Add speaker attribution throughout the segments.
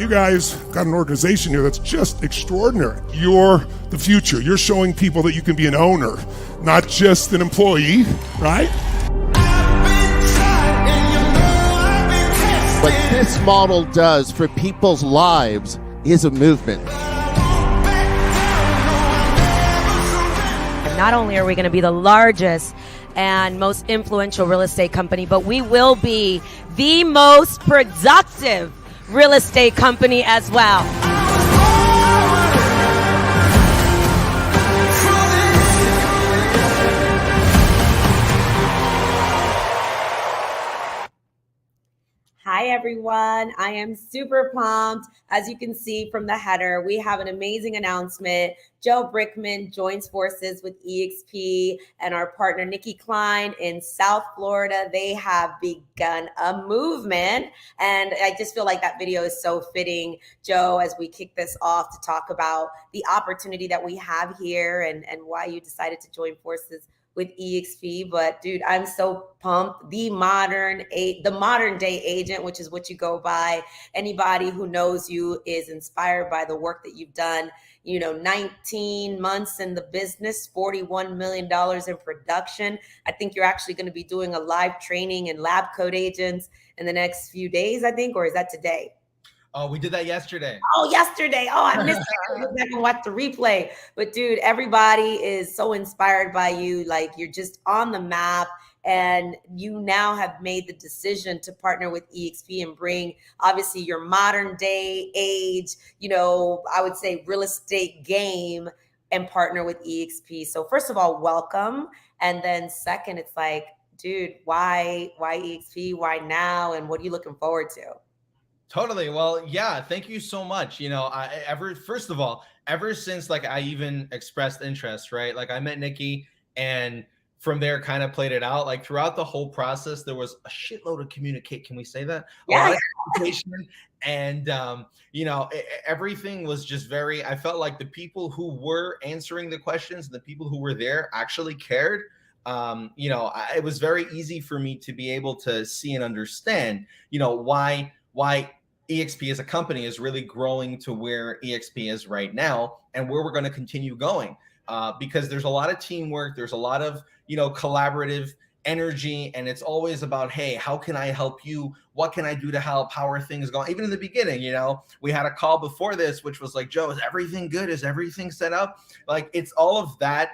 Speaker 1: you guys got an organization here that's just extraordinary. You're the future. You're showing people that you can be an owner, not just an employee, right?
Speaker 2: What this model does for people's lives is a movement.
Speaker 3: Not only are we going to be the largest and most influential real estate company, but we will be the most productive real estate company as well. Hi everyone, I am super pumped. As you can see from the header, we have an amazing announcement. Joe Brikman joins forces with eXp and our partner Nikki Klein in South Florida. They have begun a movement, and I just feel like that video is so fitting, Joe, as we kick this off to talk about the opportunity that we have here and why you decided to join forces with eXp. But dude, I'm so pumped. The modern day agent, which is what you go by. Anybody who knows you is inspired by the work that you've done. 19 months in the business, $41 million in production. I think you're actually going to be doing a live training in lab coat agents in the next few days, I think, or is that today?
Speaker 4: Oh, we did that yesterday.
Speaker 3: Oh, yesterday. Oh, I missed it. Go back and watch the replay. But dude, everybody is so inspired by you. Like, you're just on the map, and you now have made the decision to partner with eXp and bring obviously your modern day age, I would say real estate game, and partner with eXp. So first of all, welcome. And then second, it's like, dude, why eXp? Why now? And what are you looking forward to?
Speaker 4: Totally. Well, yeah, thank you so much. First of all, ever since I even expressed interest, right? Like, I met Nikki, and from there kind of played it out. Like, throughout the whole process, there was a shitload of communicate. Can we say that?
Speaker 3: Yeah.
Speaker 4: A lot of communication. And, everything was just I felt like the people who were answering the questions, the people who were there actually cared. It was very easy for me to be able to see and understand, why eXp as a company is really growing to where eXp is right now, and where we're going to continue going, because there's a lot of teamwork, there's a lot of collaborative energy, and it's always about, hey, how can I help you? What can I do to help? How are things going? Even in the beginning, we had a call before this, which was like, Joe, is everything good? Is everything set up? Like, it's all of that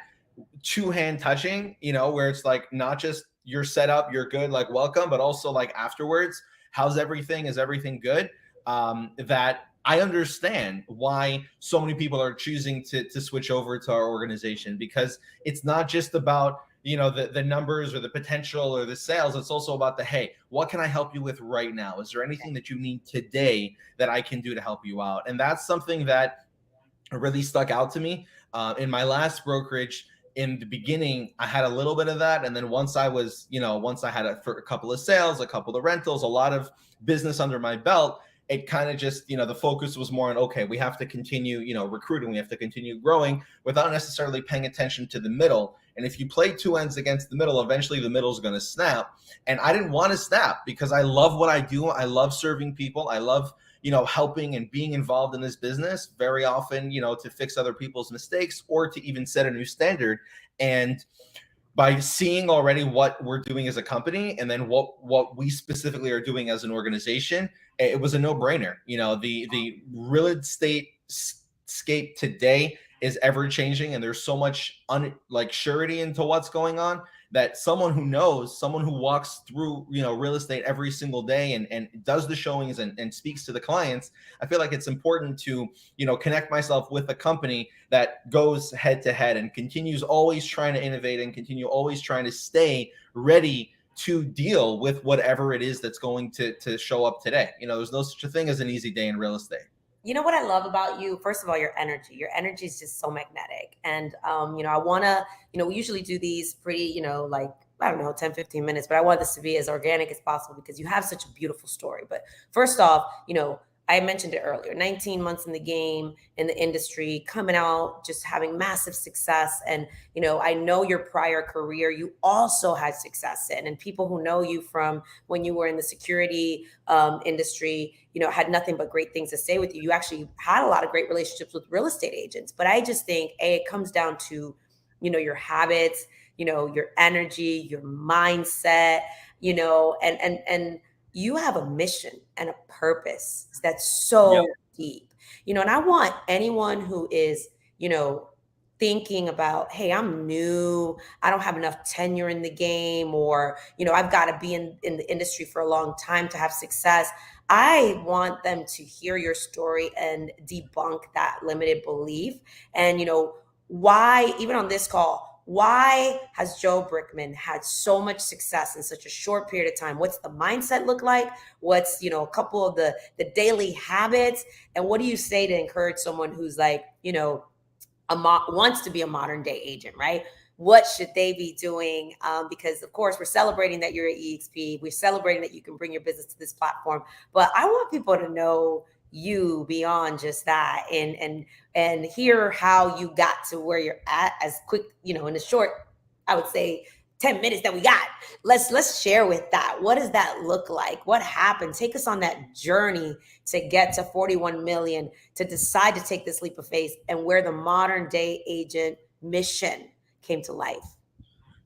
Speaker 4: two-hand touching, where it's like not just you're set up, you're good, like welcome, but also like afterwards, how's everything? Is everything good? That I understand why so many people are choosing to switch over to our organization, because it's not just about, the numbers or the potential or the sales. It's also about hey, what can I help you with right now? Is there anything that you need today that I can do to help you out? And that's something that really stuck out to me. In my last brokerage, in the beginning, I had a little bit of that. And then once I had a couple of sales, a couple of rentals, a lot of business under my belt, it kind of just, the focus was more on, okay, we have to continue, recruiting, we have to continue growing without necessarily paying attention to the middle. And if you play two ends against the middle, eventually the middle is going to snap. And I didn't want to snap, because I love what I do. I love serving people. I love, helping and being involved in this business very often, to fix other people's mistakes or to even set a new standard. And by seeing already what we're doing as a company, and then what we specifically are doing as an organization, it was a no-brainer. The real estate scape today is ever changing, and there's so much surety into what's going on, that someone who knows, someone who walks through, real estate every single day and does the showings and speaks to the clients, I feel like it's important to, connect myself with a company that goes head to head and continues always trying to innovate and continue always trying to stay ready to deal with whatever it is that's going to show up today. There's no such a thing as an easy day in real estate.
Speaker 3: You know what I love about you? First of all, your energy. Your energy is just so magnetic. And, I want to, we usually do these pretty, 10, 15 minutes, but I want this to be as organic as possible, because you have such a beautiful story. But first off, I mentioned it earlier, 19 months in the game, in the industry, coming out, just having massive success. And, I know your prior career, you also had success in, and people who know you from when you were in the security industry, had nothing but great things to say with you. You actually had a lot of great relationships with real estate agents. But I just think, it comes down to, your habits, your energy, your mindset, and you have a mission and a purpose that's
Speaker 4: Yep.
Speaker 3: so deep, and I want anyone who is, thinking about, hey, I'm new, I don't have enough tenure in the game, or, I've got to be in the industry for a long time to have success. I want them to hear your story and debunk that limited belief. And, why, even on this call, why has Joe Brikman had so much success in such a short period of time? What's the mindset look like? What's, a couple of the daily habits? And what do you say to encourage someone who's like, wants to be a modern day agent, right? What should they be doing? Because of course we're celebrating that you're at eXp. We're celebrating that you can bring your business to this platform. But I want people to know you beyond just that, and hear how you got to where you're at as quick, in a short, I would say 10 minutes that we got. Let's share with that. What does that look like? What happened? Take us on that journey to get to 41 million, to decide to take this leap of faith, and where the modern day agent came to life.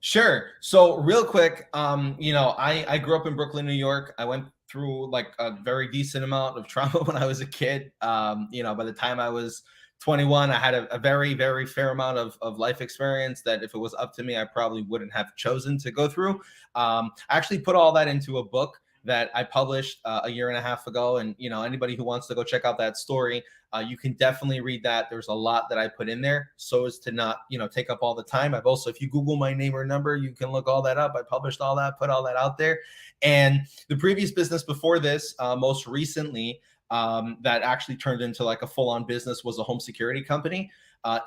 Speaker 4: Sure. So real quick, I grew up in Brooklyn, New York. I went through like a very decent amount of trauma when I was a kid. By the time I was 21, I had a very, very fair amount of life experience that if it was up to me, I probably wouldn't have chosen to go through. I actually put all that into a book that I published a year and a half ago. And, anybody who wants to go check out that story, you can definitely read that. There's a lot that I put in there so as to not, take up all the time. I've also, if you Google my name or number, you can look all that up. I published all that, put all that out there. And the previous business before this, most recently, that actually turned into like a full-on business was a home security company.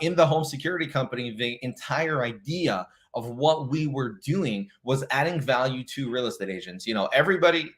Speaker 4: In the home security company, the entire idea of what we were doing was adding value to real estate agents. Everybody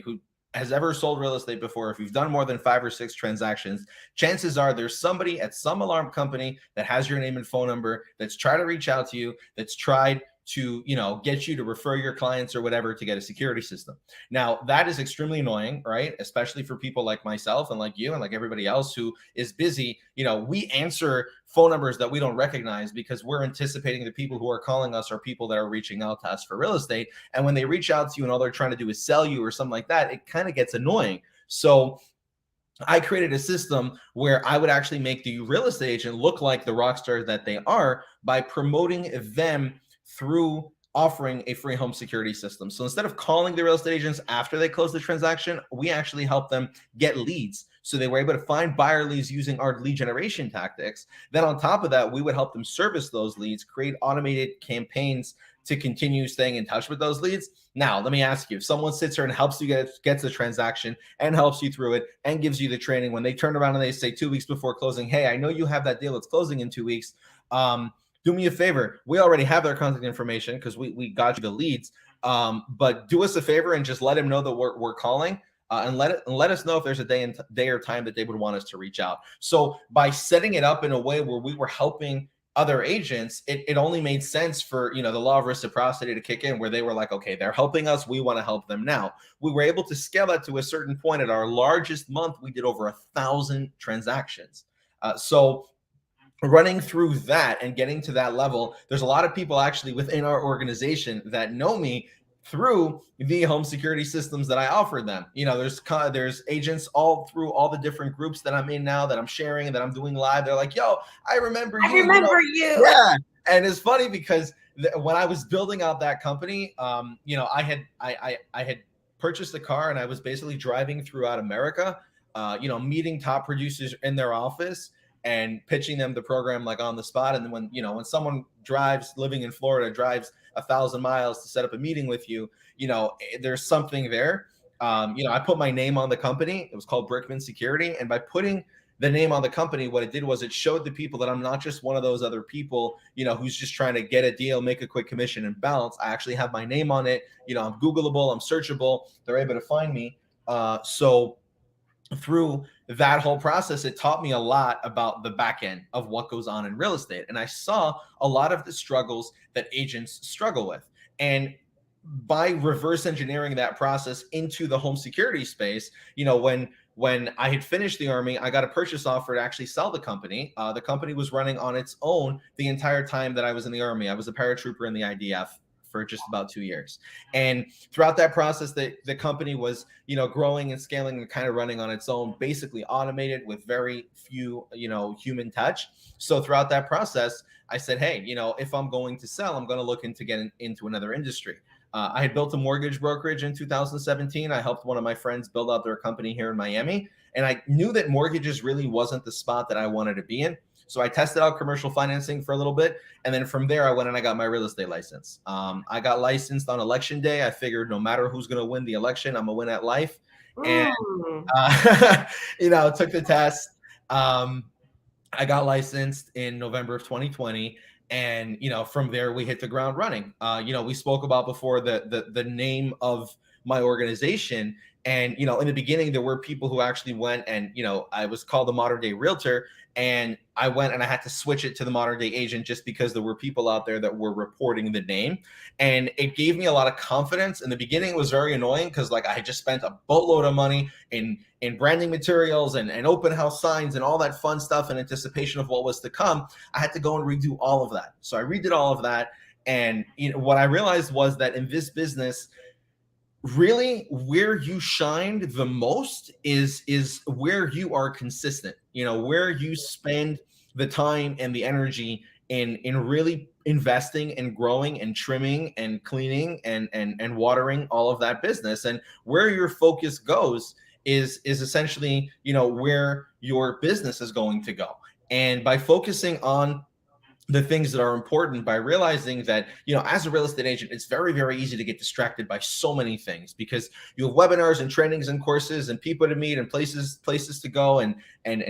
Speaker 4: who has ever sold real estate before, if you've done more than 5 or 6 transactions, chances are there's somebody at some alarm company that has your name and phone number, that's tried to reach out to you, that's tried to, get you to refer your clients or whatever to get a security system. Now, that is extremely annoying, right? Especially for people like myself and like you and like everybody else who is busy. We answer phone numbers that we don't recognize because we're anticipating the people who are calling us are people that are reaching out to us for real estate. And when they reach out to you and all they're trying to do is sell you or something like that, it kind of gets annoying. So I created a system where I would actually make the real estate agent look like the rock star that they are by promoting them through offering a free home security system. So instead of calling the real estate agents after they close the transaction, we actually help them get leads. So they were able to find buyer leads using our lead generation tactics. Then on top of that, we would help them service those leads, create automated campaigns to continue staying in touch with those leads. Now, let me ask you, if someone sits here and helps you get the transaction and helps you through it and gives you the training, when they turn around and they say 2 weeks before closing, hey, I know you have that deal that's closing in 2 weeks. Do me a favor. We already have their contact information because we got you the leads. But do us a favor and just let them know that we're calling, and let us know if there's a day or time that they would want us to reach out. So by setting it up in a way where we were helping other agents, it only made sense for the law of reciprocity to kick in, where they were like, okay, they're helping us, we want to help them now. We were able to scale that to a certain point. At our largest month, we did over 1,000 transactions. So running through that and getting to that level, there's a lot of people actually within our organization that know me through the home security systems that I offered them. There's agents all through all the different groups that I'm in now, that I'm sharing, that I'm doing live. They're like, yo, I remember you.
Speaker 3: I remember you.
Speaker 4: Yeah. And it's funny because when I was building out that company, I had purchased a car and I was basically driving throughout America, meeting top producers in their office and pitching them the program like on the spot. And then when someone living in Florida drives 1,000 miles to set up a meeting with you, there's something there. I put my name on the company. It was called Brikman Security. And by putting the name on the company, what it did was it showed the people that I'm not just one of those other people, who's just trying to get a deal, make a quick commission and bounce. I actually have my name on it. I'm Googleable, I'm searchable. They're able to find me. So through that whole process, it taught me a lot about the back end of what goes on in real estate. And I saw a lot of the struggles that agents struggle with. And by reverse engineering that process into the home security space, when I had finished the Army, I got a purchase offer to actually sell the company. The company was running on its own the entire time that I was in the Army. I was a paratrooper in the IDF for just about 2 years. And throughout that process, the company was, growing and scaling and kind of running on its own, basically automated with very few, human touch. So throughout that process, I said, hey, if I'm going to sell, I'm going to look into getting into another industry. I had built a mortgage brokerage in 2017. I helped one of my friends build out their company here in Miami. And I knew that mortgages really wasn't the spot that I wanted to be in. So I tested out commercial financing for a little bit. And then from there, I went and I got my real estate license. I got licensed on election day. I figured no matter who's going to win the election, I'm going to win at life. And, took the test. I got licensed in November of 2020. And, from there, we hit the ground running. We spoke about before the name of my organization. And, in the beginning, there were people who actually went and, I was called the modern day realtor. And I went and I had to switch it to the modern day agent just because there were people out there that were reporting the name. And it gave me a lot of confidence. In the beginning, it was very annoying because I had just spent a boatload of money in branding materials and open house signs and all that fun stuff in anticipation of what was to come. I had to go and redo all of that. So I redid all of that. And what I realized was that in this business, really where you shined the most is where you are consistent, where you spend the time and the energy in really investing and growing and trimming and cleaning and watering all of that business. And where your focus goes is essentially, where your business is going to go. And by focusing on the things that are important, by realizing that, as a real estate agent, it's very, very easy to get distracted by so many things because you have webinars and trainings and courses and people to meet and places to go and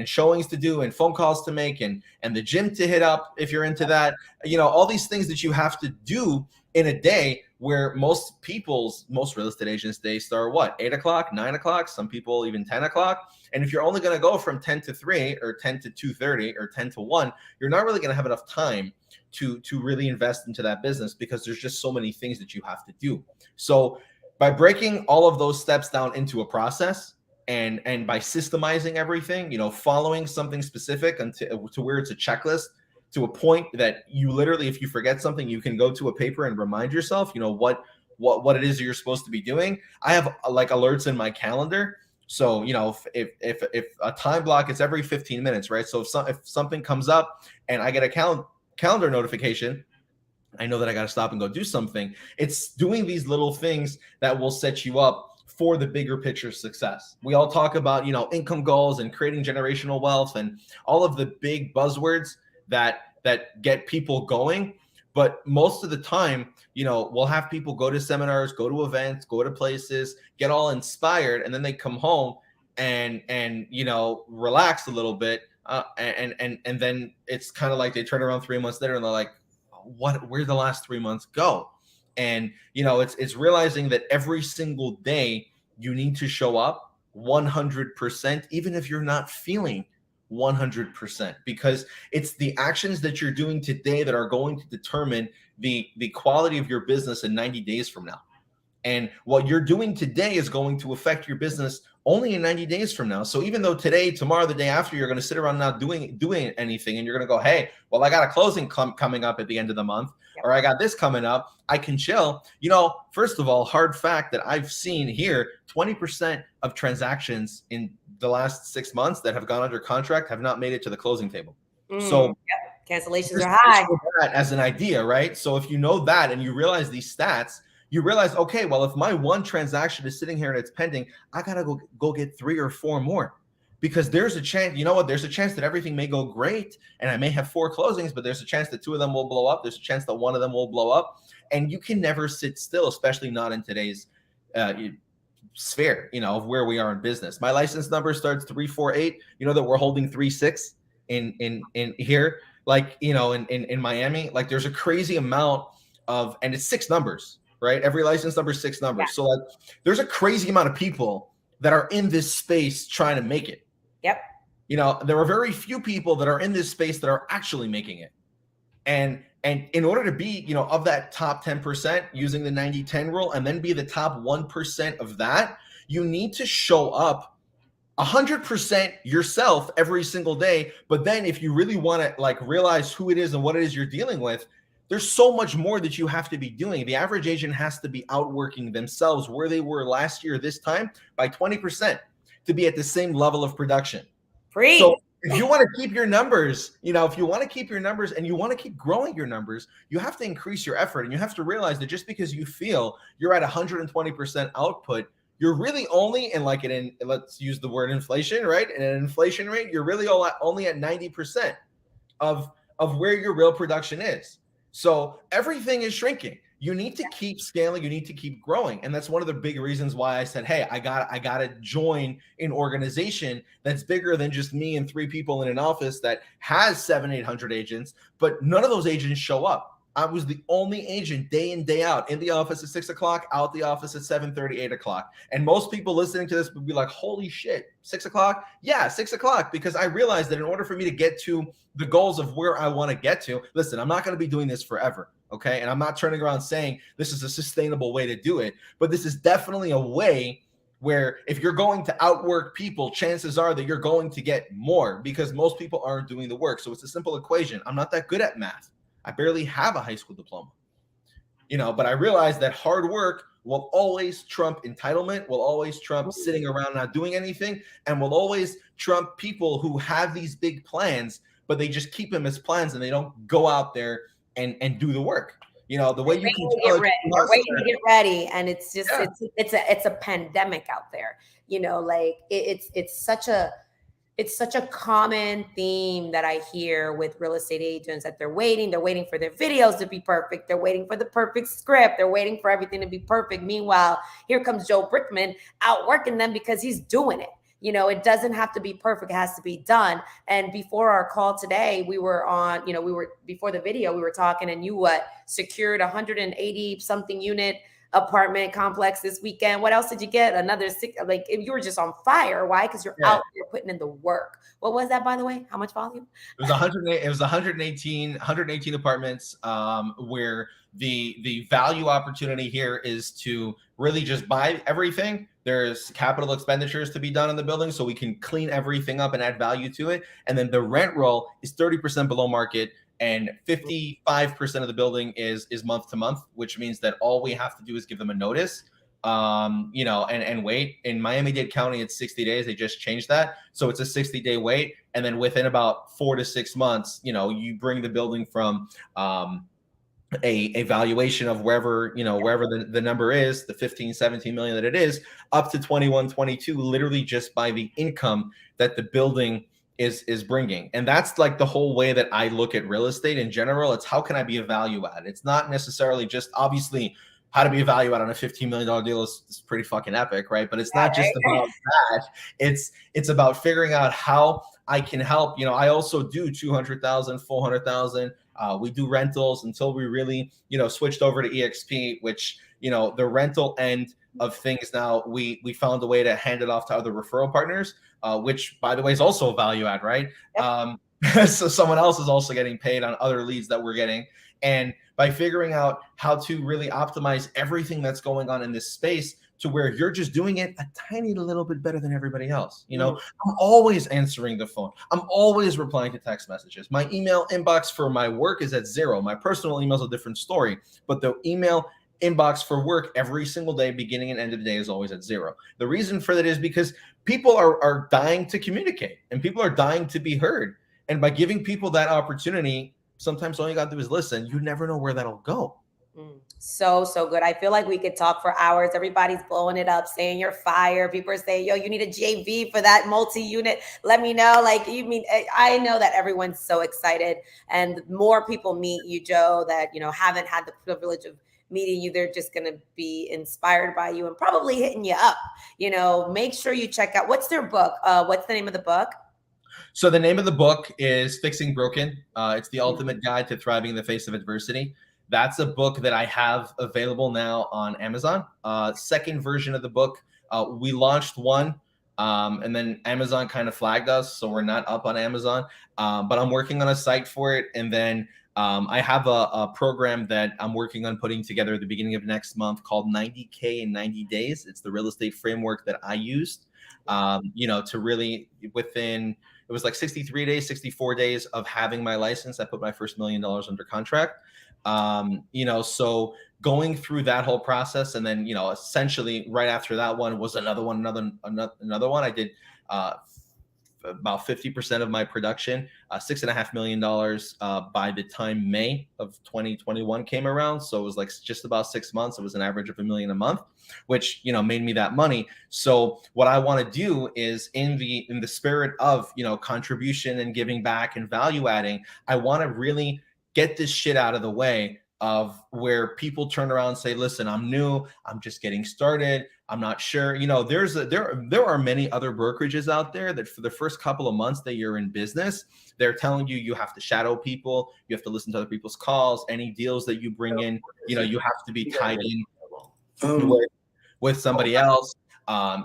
Speaker 4: showings to do and phone calls to make and the gym to hit up if you're into that, all these things that you have to do in a day, where most real estate agents, they start 8 o'clock, 9 o'clock, some people even 10 o'clock. And if you're only going to go from 10 to 3 or 10 to 2:30 or 10 to 1, you're not really going to have enough time to really invest into that business because there's just so many things that you have to do. So by breaking all of those steps down into a process and by systemizing everything, following something specific to where it's a checklist, to a point that you literally, if you forget something, you can go to a paper and remind yourself, what it is that you're supposed to be doing. I have alerts in my calendar. So, if a time block, it's every 15 minutes, right? So if something comes up and I get a calendar notification, I know that I got to stop and go do something. It's doing these little things that will set you up for the bigger picture success. We all talk about, income goals and creating generational wealth and all of the big buzzwords that get people going. But most of the time, we'll have people go to seminars, go to events, go to places, get all inspired, and then they come home and relax a little bit, and then it's kind of like they turn around 3 months later and they're like, where'd the last 3 months go? And it's realizing that every single day you need to show up 100%, even if you're not feeling 100%, because it's the actions that you're doing today that are going to determine the quality of your business in 90 days from now. And what you're doing today is going to affect your business only in 90 days from now. So even though today, tomorrow, the day after, you're going to sit around not doing anything, and you're going to go, hey, well, I got a closing coming up at the end of the month, or I got this coming up, I can chill. First of all, hard fact that I've seen here, 20% of transactions in the last 6 months that have gone under contract have not made it to the closing table. So
Speaker 3: cancellations are high.
Speaker 4: That as an idea, right? So if you know that and you realize these stats, you realize, okay, well, if my one transaction is sitting here and it's pending, I got to go get 3 or 4 more, because there's a chance, there's a chance that everything may go great and I may have 4 closings, but there's a chance that 2 of them will blow up. There's a chance that 1 of them will blow up, and you can never sit still, especially not in today's sphere, of where we are in business. My license number starts 348, that we're holding 36 in here, in Miami. There's a crazy amount of, and it's 6 numbers. Right? Every license number is 6 numbers. Yeah. So there's a crazy amount of people that are in this space trying to make it.
Speaker 3: Yep.
Speaker 4: You know, there are very few people that are in this space that are actually making it. And in order to be, you know, of that top 10% using the 90-10 rule and then be the top 1% of that, you need to show up 100% yourself every single day. But then if you really want to like realize who it is and what it is you're dealing with, there's so much more that you have to be doing. The average agent has to be outworking themselves where they were last year this time by 20% to be at the same level of production. So if you want to keep your numbers, you know, if you want to keep your numbers and you want to keep growing your numbers, you have to increase your effort. And you have to realize that just because you feel you're at 120% output, you're really only in like an, let's use the word inflation, right? In an inflation rate, you're really only at 90% of where your real production is. So everything is shrinking. You need to keep scaling. You need to keep growing. And that's one of the big reasons why I said, hey, I got to join an organization that's bigger than just me and 3 people in an office that has 700-800 agents, but none of those agents show up. I was the only agent day in, day out, in the office at 6 o'clock, out the office at 7:30, 8 o'clock. And most people listening to this would be like, holy shit, 6 o'clock? Yeah, 6 o'clock, because I realized that in order for me to get to the goals of where I want to get to, listen, I'm not going to be doing this forever, okay? And I'm not turning around saying this is a sustainable way to do it, but this is definitely a way where if you're going to outwork people, chances are that you're going to get more because most people aren't doing the work. So it's a simple equation. I'm not that good at math. I barely have a high school diploma, you know, but I realized that hard work will always trump entitlement, will always trump sitting around not doing anything, and will always trump people who have these big plans, but they just keep them as plans and they don't go out there and do the work. You know, the way you can
Speaker 3: they're waiting to get ready, and it's just it's a pandemic out there. You know, like it's such a common theme that I hear with real estate agents that they're waiting for their videos to be perfect. They're waiting for the perfect script. They're waiting for everything to be perfect. Meanwhile, here comes Joe Brikman outworking them because he's doing it. You know, it doesn't have to be perfect. It has to be done. And before our call today, we were before the video, we were talking, and you secured 180 something unit apartment complex this weekend. What else did you get? Another 6, like you were just on fire. Why? Because you're out there putting in the work. What was that, by the way? How much volume?
Speaker 4: It was 108. It was 118 apartments, where the value opportunity here is to really just buy everything. There's capital expenditures to be done in the building, so we can clean everything up and add value to it. And then the rent roll is 30% below market, and 55% of the building is month to month, which means that all we have to do is give them a notice, you know, and wait. In Miami-Dade County, it's 60 days. They just changed that. So it's a 60-day wait. And then within about 4 to 6 months, you know, you bring the building from a valuation of wherever the number is, the 15, 17 million that it is, up to 21, 22, literally just by the income that the building is bringing. And that's like the whole way that I look at real estate in general. It's how can I be a value add? It's not necessarily just, obviously, how to be a value add on a $15 million deal is pretty fucking epic, right? But it's not just about that. It's about figuring out how I can help. You know, I also do 200,000, 400,000. We do rentals until we really, you know, switched over to eXp, which, you know, the rental end of things now, we found a way to hand it off to other referral partners, which, by the way, is also a value add, right? Yep. So someone else is also getting paid on other leads that we're getting. And by figuring out how to really optimize everything that's going on in this space to where you're just doing it a tiny little bit better than everybody else. You know, I'm always answering the phone. I'm always replying to text messages. My email inbox for my work is at 0. My personal email is a different story, but the email inbox for work every single day, beginning and end of the day, is always at 0. The reason for that is because people are dying to communicate and people are dying to be heard. And by giving people that opportunity, sometimes all you got to do is listen. You never know where that'll go.
Speaker 3: So good. I feel like we could talk for hours. Everybody's blowing it up, saying you're fire. People are saying, yo, you need a JV for that multi-unit. Let me know. Like, you mean, I know that everyone's so excited, and more people meet you, Joe, that, you know, haven't had the privilege of meeting you. They're just going to be inspired by you and probably hitting you up. You know, make sure you check out, what's their book? What's the name of the book?
Speaker 4: So the name of the book is Fixing Broken. It's the ultimate guide to thriving in the face of adversity. that's a book that I have available now on Amazon. Second version of the book, we launched one, and then Amazon kind of flagged us, so we're not up on Amazon. But I'm working on a site for it, and then I have a program that I'm working on putting together at the beginning of next month called 90K in 90 days. It's the real estate framework that I used, to really within, it was like 63 days, 64 days of having my license, I put my first $1 million under contract. So going through that whole process, and then, essentially right after that one was another one. I did about 50% of my production, $6.5 million by the time May of 2021 came around. So it was like just about 6 months. It was an average of $1 million a month, which, made me that money. So what I want to do is in the spirit of, contribution and giving back and value adding, I want to really get this shit out of the way of where people turn around and say, listen, I'm new, I'm just getting started, I'm not sure. There are many other brokerages out there that for the first couple of months that you're in business, they're telling you have to shadow people, you have to listen to other people's calls, any deals that you bring in, you have to be tied in with somebody else.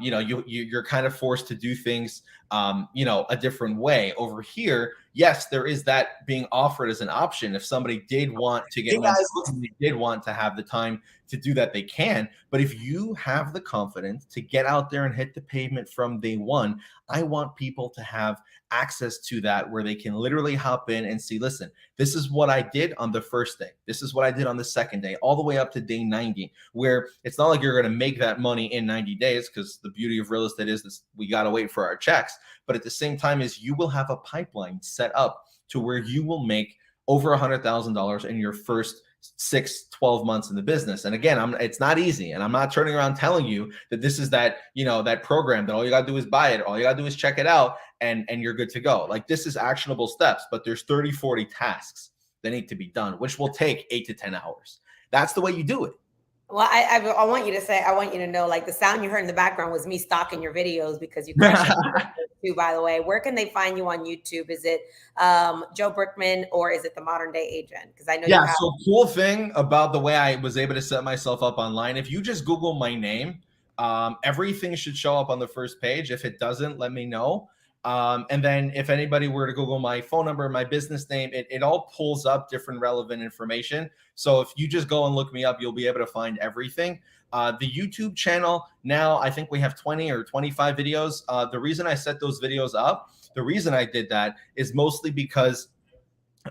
Speaker 4: You're kind of forced to do things, a different way. Over here, yes, there is that being offered as an option. If somebody did want to get, they did want to have the time to do that, they can. But if you have the confidence to get out there and hit the pavement from day one, I want people to have access to that, where they can literally hop in and see, listen, this is what I did on the first day. This is what I did on the second day, all the way up to day 90, where it's not like you're going to make that money in 90 days, because the beauty of real estate is this, we got to wait for our checks. But at the same time, is you will have a pipeline set up to where you will make over $100,000 in your first 6-12 months in the business. And again, it's not easy. And I'm not turning around telling you that this is that, that program that all you got to do is buy it. All you got to do is check it out and you're good to go. Like, this is actionable steps, but there's 30, 40 tasks that need to be done, which will take 8 to 10 hours. That's the way you do it.
Speaker 3: Well, I want you to know, like, the sound you heard in the background was me stalking your videos, because you crushed it too, by the way. Where can they find you on YouTube? Is it Joe Brikman, or is it The Modern Day Agent? Because I know you have-
Speaker 4: So cool thing about the way I was able to set myself up online, if you just Google my name, everything should show up on the first page. If it doesn't, let me know. And then if anybody were to Google my phone number, my business name, it all pulls up different relevant information. So if you just go and look me up, you'll be able to find everything. The YouTube channel, now I think we have 20 or 25 videos. The reason I set those videos up, the reason I did that is mostly because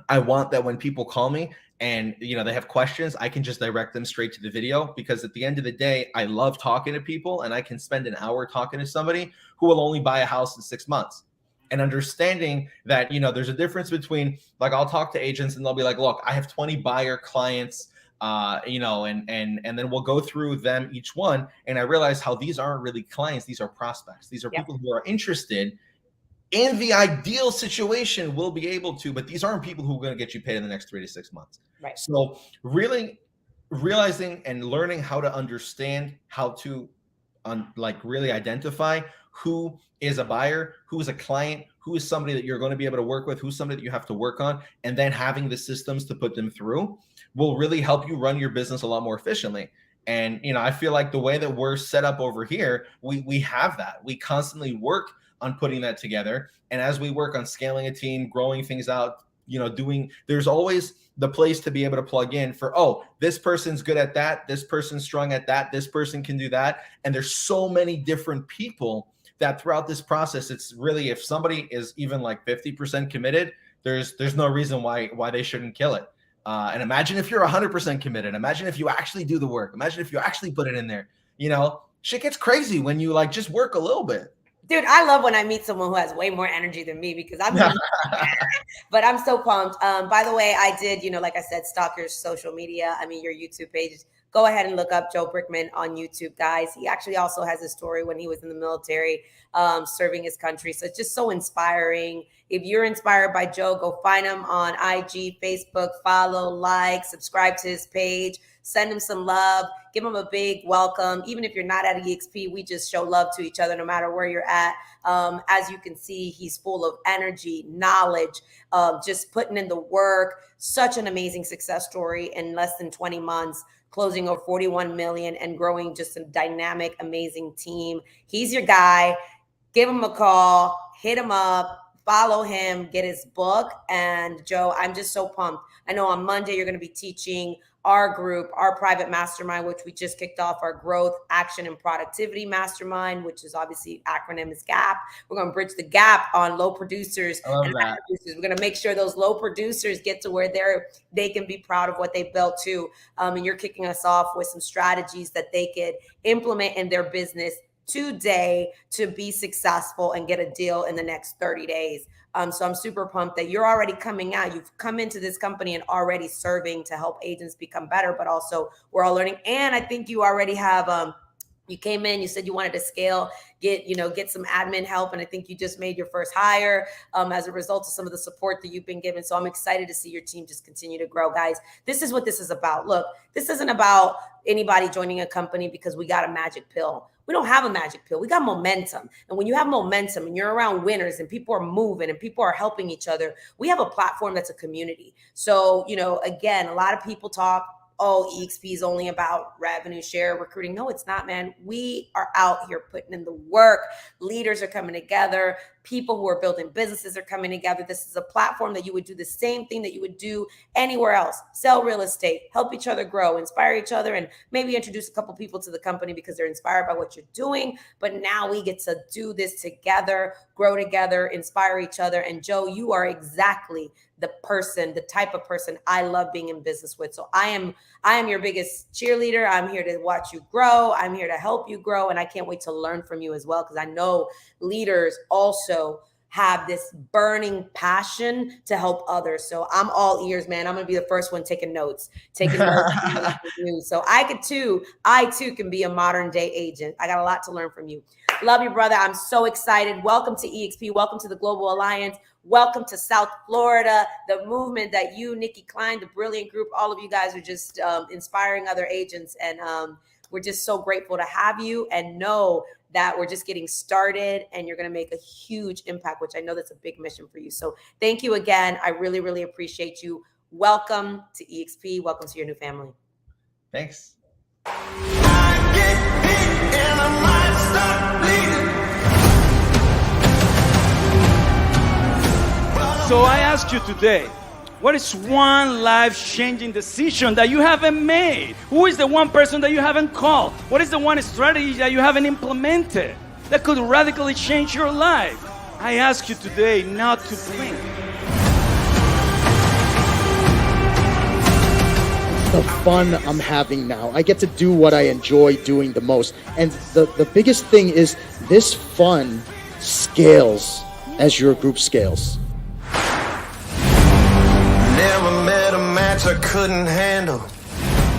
Speaker 4: I want that when people call me and they have questions, I can just direct them straight to the video, because at the end of the day, I love talking to people, and I can spend an hour talking to somebody who will only buy a house in 6 months. And understanding that, there's a difference between, like, I'll talk to agents and they'll be like, look, I have 20 buyer clients, and then we'll go through them each one. And I realize how these aren't really clients. These are prospects. These are people who are interested. In the ideal situation, we'll be able to, but these aren't people who are going to get you paid in the next 3 to 6 months.
Speaker 3: Right.
Speaker 4: So really realizing and learning how to understand how to really identify who is a buyer, who is a client, who is somebody that you're going to be able to work with, who's somebody that you have to work on, and then having the systems to put them through will really help you run your business a lot more efficiently. And, I feel like the way that we're set up over here, we have that. We constantly work on putting that together. And as we work on scaling a team, growing things out, there's always the place to be able to plug in for, this person's good at that, this person's strong at that, this person can do that. And there's so many different people that throughout this process, it's really, if somebody is even like 50% committed, there's no reason why they shouldn't kill it. And imagine if you're 100% committed. Imagine if you actually do the work. Imagine if you actually put it in there. Shit gets crazy when you just work a little bit.
Speaker 3: Dude, I love when I meet someone who has way more energy than me, because I'm but I'm so pumped. By the way, I did, like I said, stalk your social media. Your YouTube pages. Go ahead and look up Joe Brikman on YouTube, guys. He actually also has a story when he was in the military, serving his country. So it's just so inspiring. If you're inspired by Joe, go find him on IG, Facebook, follow, like, subscribe to his page, Send him some love. Give him a big welcome. Even if you're not at eXp, we just show love to each other no matter where you're at. As you can see, he's full of energy, knowledge, just putting in the work. Such an amazing success story in less than 20 months, closing over 41 million and growing just a dynamic, amazing team. He's your guy. Give him a call, hit him up, follow him, get his book. And Joe, I'm just so pumped. I know on Monday you're going to be teaching our group, our private mastermind, which we just kicked off, our growth, action, and productivity mastermind, which is obviously acronym is GAP. We're going to bridge the gap on low producers and high producers. We're going to make sure those low producers get to where they can be proud of what they built too. And you're kicking us off with some strategies that they could implement in their business today to be successful and get a deal in the next 30 days. So I'm super pumped that you're already coming out. You've come into this company and already serving to help agents become better, but also we're all learning. And I think you already have, you came in, you said you wanted to scale, get some admin help. And I think you just made your first hire as a result of some of the support that you've been given. So I'm excited to see your team just continue to grow. Guys, this is what this is about. Look, this isn't about anybody joining a company because we got a magic pill. We don't have a magic pill. We got momentum. And when you have momentum and you're around winners and people are moving and people are helping each other, we have a platform that's a community. So, again, a lot of people talk, oh, eXp is only about revenue share recruiting. No, it's not, man. We are out here putting in the work. Leaders are coming together. People who are building businesses are coming together. This is a platform that you would do the same thing that you would do anywhere else. Sell real estate, help each other grow, inspire each other, and maybe introduce a couple people to the company because they're inspired by what you're doing. But now we get to do this together, grow together, inspire each other. And Joe, you are exactly the type of person I love being in business with. So I am your biggest cheerleader. I'm here to watch you grow. I'm here to help you grow. And I can't wait to learn from you as well, because I know leaders also have this burning passion to help others. So I'm all ears, man. I'm going to be the first one taking notes. So I too can be a modern day agent. I got a lot to learn from you. Love you, brother. I'm so excited. Welcome to eXp. Welcome to the Global Alliance. Welcome to South Florida, the movement that you, Nikki Klein, the brilliant group, all of you guys are just inspiring other agents. And we're just so grateful to have you and know that we're just getting started and you're going to make a huge impact, which I know that's a big mission for you. So thank you again. I really, really appreciate you. Welcome to eXp. Welcome to your new family.
Speaker 4: Thanks.
Speaker 5: So I ask you today, what is one life-changing decision that you haven't made? Who is the one person that you haven't called? What is the one strategy that you haven't implemented that could radically change your life? I ask you today not to blink.
Speaker 2: The fun I'm having now. I get to do what I enjoy doing the most. And the biggest thing is this fun scales as your group scales.
Speaker 6: Never met a match I couldn't handle.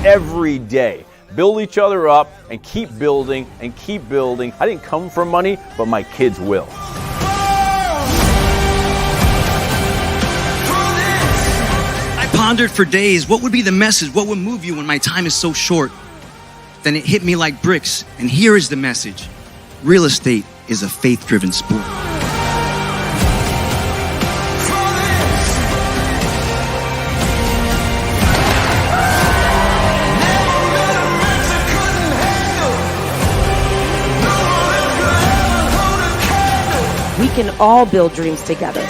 Speaker 7: Every day, build each other up and keep building and keep building. I didn't come from money, but my kids will.
Speaker 8: I pondered for days, what would be the message? What would move you when my time is so short? Then it hit me like bricks, and here is the message. Real estate is a faith-driven sport.
Speaker 3: We can all build dreams together.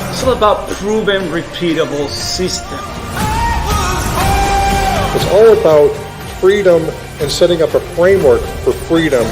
Speaker 5: It's all about proven, repeatable system.
Speaker 9: It's all about freedom and setting up a framework for freedom.